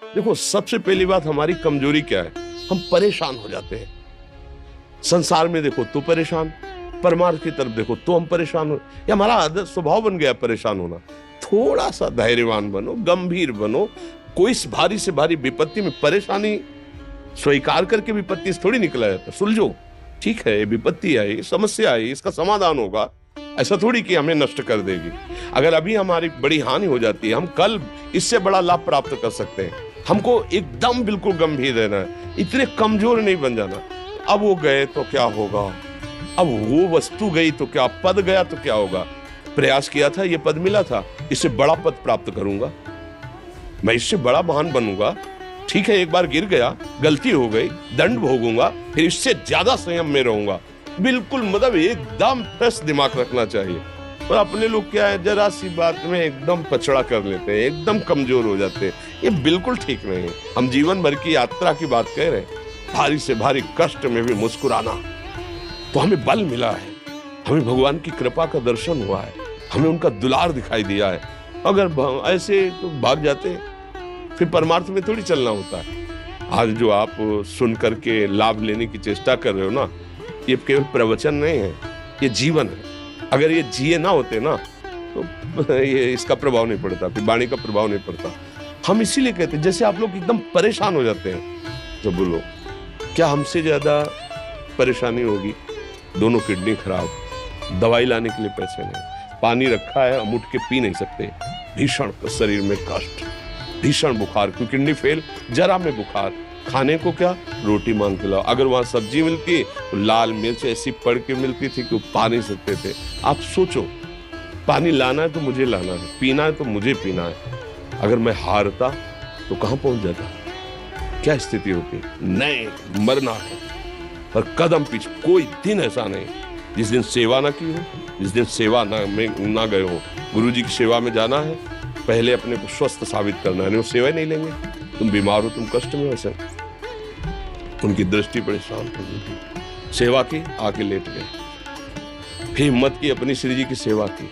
देखो, सबसे पहली बात हमारी कमजोरी क्या है, हम परेशान हो जाते हैं। संसार में देखो तो परेशान, परमार्थ की तरफ देखो तो हम परेशान हो, ये हमारा आदत स्वभाव बन गया परेशान होना। थोड़ा सा धैर्यवान बनो, गंभीर बनो। कोई भारी से भारी विपत्ति में परेशानी स्वीकार करके विपत्ति से थोड़ी निकला जाता। सुलझो, ठीक है, विपत्ति आई, समस्या आई, इसका समाधान होगा, ऐसा थोड़ी कि हमें नष्ट कर देगी। अगर अभी हमारी बड़ी हानि हो जाती है, हम कल इससे बड़ा लाभ प्राप्त कर सकते हैं। हमको एकदम बिल्कुल गंभीर रहना है, इतने कमजोर नहीं बन जाना। अब वो गए तो क्या होगा, अब वो वस्तु गई तो क्या, पद गया तो क्या होगा। प्रयास किया था, ये पद मिला था, इससे बड़ा पद प्राप्त करूंगा, मैं इससे बड़ा महान बनूंगा। ठीक है, एक बार गिर गया, गलती हो गई, दंड भोगूंगा, फिर इससे ज्यादा संयम में रहूंगा। बिल्कुल मतलब एकदम फ्रेश दिमाग रखना चाहिए। और अपने लोग क्या है, जरा सी बात में एकदम पछड़ा कर लेते हैं, एकदम कमजोर हो जाते हैं। ये बिल्कुल ठीक नहीं है। हम जीवन भर की यात्रा की बात कह रहे हैं, भारी से भारी कष्ट में भी मुस्कुराना, तो हमें बल मिला है, हमें भगवान की कृपा का दर्शन हुआ है, हमें उनका दुलार दिखाई दिया है। अगर ऐसे तो भाग जाते, फिर परमार्थ में थोड़ी चलना होता है। आज जो आप सुन करके लाभ लेने की चेष्टा कर रहे हो ना, ये केवल प्रवचन नहीं है, ये जीवन है। अगर ये जिए ना होते ना तो ये इसका प्रभाव नहीं पड़ता, फिर वाणी का प्रभाव नहीं पड़ता। हम इसीलिए कहते हैं, जैसे आप लोग एकदम परेशान हो जाते हैं तो बोलो, क्या हमसे ज्यादा परेशानी होगी? दोनों किडनी खराब, दवाई लाने के लिए पैसे नहीं, पानी रखा है हम उठ के पी नहीं सकते, भीषण शरीर में कष्ट, भीषण बुखार, क्योंकि किडनी फेल, जरा में बुखार, खाने को क्या, रोटी मांग के लाओ। अगर वहां सब्जी मिलती तो लाल मिर्च ऐसी पड़ के मिलती थी कि पा नहीं सकते थे। आप सोचो, पानी लाना है तो मुझे लाना है, पीना है तो मुझे पीना है। अगर मैं हारता तो कहां पहुंच जाता, क्या स्थिति होती? नहीं, मरना है, पर कदम पीछे। कोई दिन ऐसा नहीं जिस दिन सेवा ना की हो, जिस दिन सेवा ना गए हो। गुरु जी की सेवा में जाना है, पहले अपने को स्वस्थ साबित करना है, नहीं वो सेवा नहीं लेंगे। तुम बीमार हो, तुम कष्ट में हो, ऐसा उनकी दृष्टि बड़ी शांत होगी। सेवा की, आके लेट गए, फिर हिम्मत की, अपनी श्री जी की सेवा की,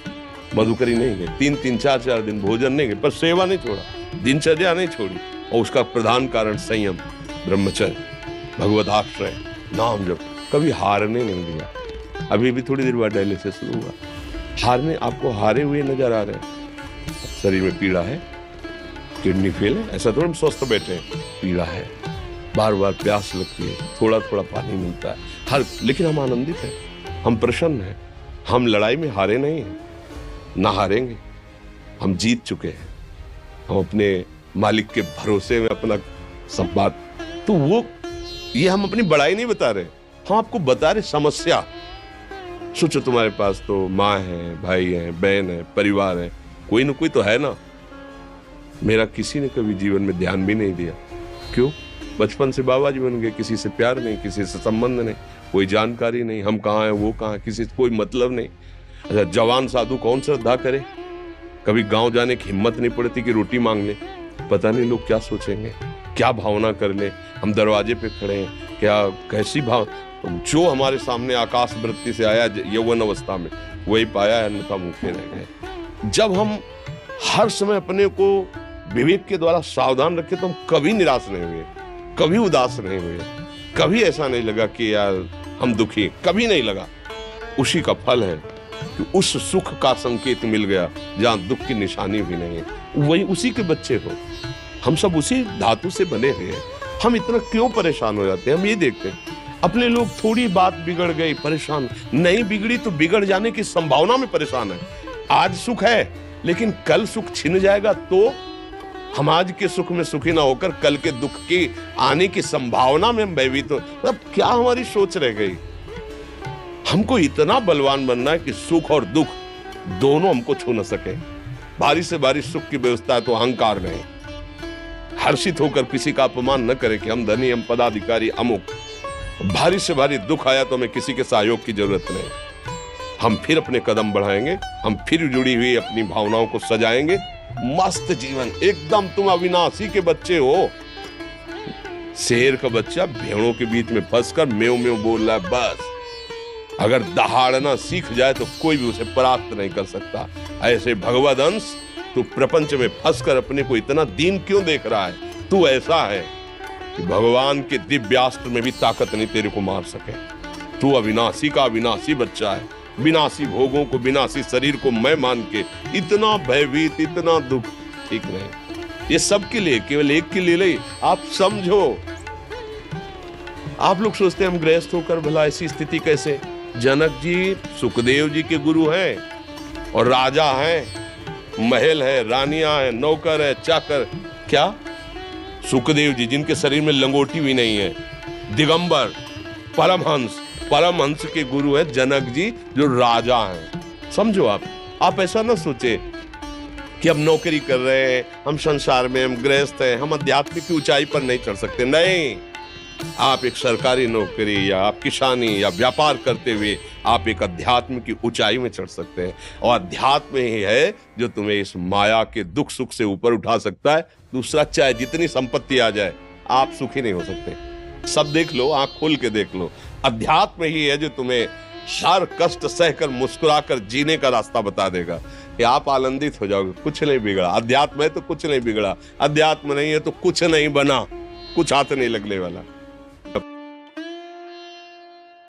मधुकरी नहीं गए, 3-3, 4-4 दिन भोजन नहीं गए, पर सेवा नहीं छोड़ा, दिनचर्या नहीं छोड़ी। और उसका प्रधान कारण संयम, ब्रह्मचर्य, भगवदाश्रय, नाम जप, कभी हारने नहीं दिया। अभी भी थोड़ी देर बाद डायलिसिस शुरू हुआ, हारने, आपको हारे हुए नजर आ रहे हैं। शरीर में पीड़ा है, किडनी फेल है, ऐसा थोड़ा हम स्वस्थ बैठे हैं, पीड़ा है, बार बार प्यास लगती है, थोड़ा थोड़ा पानी मिलता है, हर, लेकिन हम आनंदित हैं, हम प्रसन्न हैं। हम लड़ाई में हारे नहीं हैं, ना हारेंगे, हम जीत चुके हैं। हम अपने मालिक के भरोसे में अपना सब बात, तो वो ये हम अपनी बड़ाई नहीं बता रहे, हम आपको बता रहे समस्या। सोचो, तुम्हारे पास तो माँ है, भाई है, बहन है, परिवार है, कोई ना कोई तो है ना। मेरा किसी ने कभी जीवन में ध्यान भी नहीं दिया, क्यों? बचपन से बाबा जी बन गए, किसी से प्यार नहीं, किसी से संबंध नहीं, कोई जानकारी नहीं, हम कहाँ हैं, वो कहाँ, किसी से कोई मतलब नहीं। अच्छा, जवान साधु कौन श्रद्धा करे? कभी गांव जाने की हिम्मत नहीं पड़ती कि रोटी मांग ले, पता नहीं लोग क्या सोचेंगे, क्या भावना कर ले। हम दरवाजे पे खड़े हैं, क्या कैसी भाव, जो हमारे सामने आकाश वृत्ति से आया यौवन अवस्था में वही पाया, अन्यथा भूखे रह गए। जब हम हर समय अपने को विवेक के द्वारा सावधान रखे तो हम कभी निराश नहीं हुए, कभी उदास नहीं हुए, कभी ऐसा नहीं लगा कि यार हम दुखी, कभी नहीं लगा। उसी का फल है कि उस सुख का संकेत मिल गया जहां दुख की निशानी भी नहीं है, वही उसी के बच्चे हो। हम सब उसी धातु से बने हुए हैं। हम इतना क्यों परेशान हो जाते हैं? हम ये देखते हैं अपने लोग, थोड़ी बात बिगड़ गई परेशान, नहीं बिगड़ी तो बिगड़ जाने की संभावना में परेशान है। आज सुख है लेकिन कल सुख छिन जाएगा, तो हम आज के सुख में सुखी ना होकर कल के दुख की आने की संभावना में हम भयभीत हो। मतलब क्या हमारी सोच रह गई? हमको इतना बलवान बनना है कि सुख और दुख दोनों हमको छू न सके। भारी से भारी सुख की व्यवस्था है तो अहंकार नहीं, हर्षित होकर किसी का अपमान न करे कि हम धनी, हम पदाधिकारी, अमुक। भारी से भारी दुख आया तो हमें किसी के सहयोग की जरूरत नहीं, हम फिर अपने कदम बढ़ाएंगे, हम फिर जुड़ी हुई अपनी भावनाओं को सजाएंगे। मस्त जीवन एकदम, तुम अविनाशी के बच्चे हो। शेर का बच्चा भेड़ों के बीच में फंसकर म्यों म्यों बोल रहा है, बस अगर दहाड़ना सीख जाए तो कोई भी उसे परास्त नहीं कर सकता। ऐसे भगवद अंश, तू प्रपंच में फंसकर अपने को इतना दीन क्यों देख रहा है? तू ऐसा है कि भगवान के दिव्यास्त्र में भी ताकत नहीं तेरे को मार सके। तू अविनाशी का अविनाशी बच्चा है, विनाशी भोगों को, विनाशी शरीर को मैं मान के इतना भयभीत, इतना दुख, ठीक नहीं। ये सबके लिए, केवल एक के लिए नहीं। आप समझो, आप लोग सोचते हैं हम गृहस्थ होकर भला ऐसी स्थिति कैसे। जनक जी सुखदेव जी के गुरु हैं और राजा हैं, महल है, रानियां हैं, नौकर है, चाकर। क्या सुखदेव जी जिनके शरीर में लंगोटी भी नहीं है, दिगंबर, परमहंस, परमहंस के गुरु है जनक जी जो राजा हैं। समझो आप ऐसा ना सोचे कि हम नौकरी कर रहे हैं, हम संसार में, हम गृहस्थ हैं, हम अध्यात्म की ऊंचाई पर नहीं चढ़ सकते। नहीं, आप एक सरकारी नौकरी या आप किसानी या व्यापार करते हुए आप एक अध्यात्म की ऊंचाई में चढ़ सकते हैं। और अध्यात्म ही है जो तुम्हें इस माया के दुख सुख से ऊपर उठा सकता है। दूसरा, चाहे जितनी संपत्ति आ जाए, आप सुखी नहीं हो सकते। सब देख लो, आंख खोल के देख लो, अध्यात्म ही है जो तुम्हें हर कष्ट सहकर मुस्कुराकर जीने का रास्ता बता देगा कि आप आनंदित हो जाओगे। कुछ नहीं बिगड़ा, अध्यात्म है तो कुछ नहीं बिगड़ा, अध्यात्म नहीं है तो कुछ नहीं बना, कुछ हाथ नहीं लगने वाला।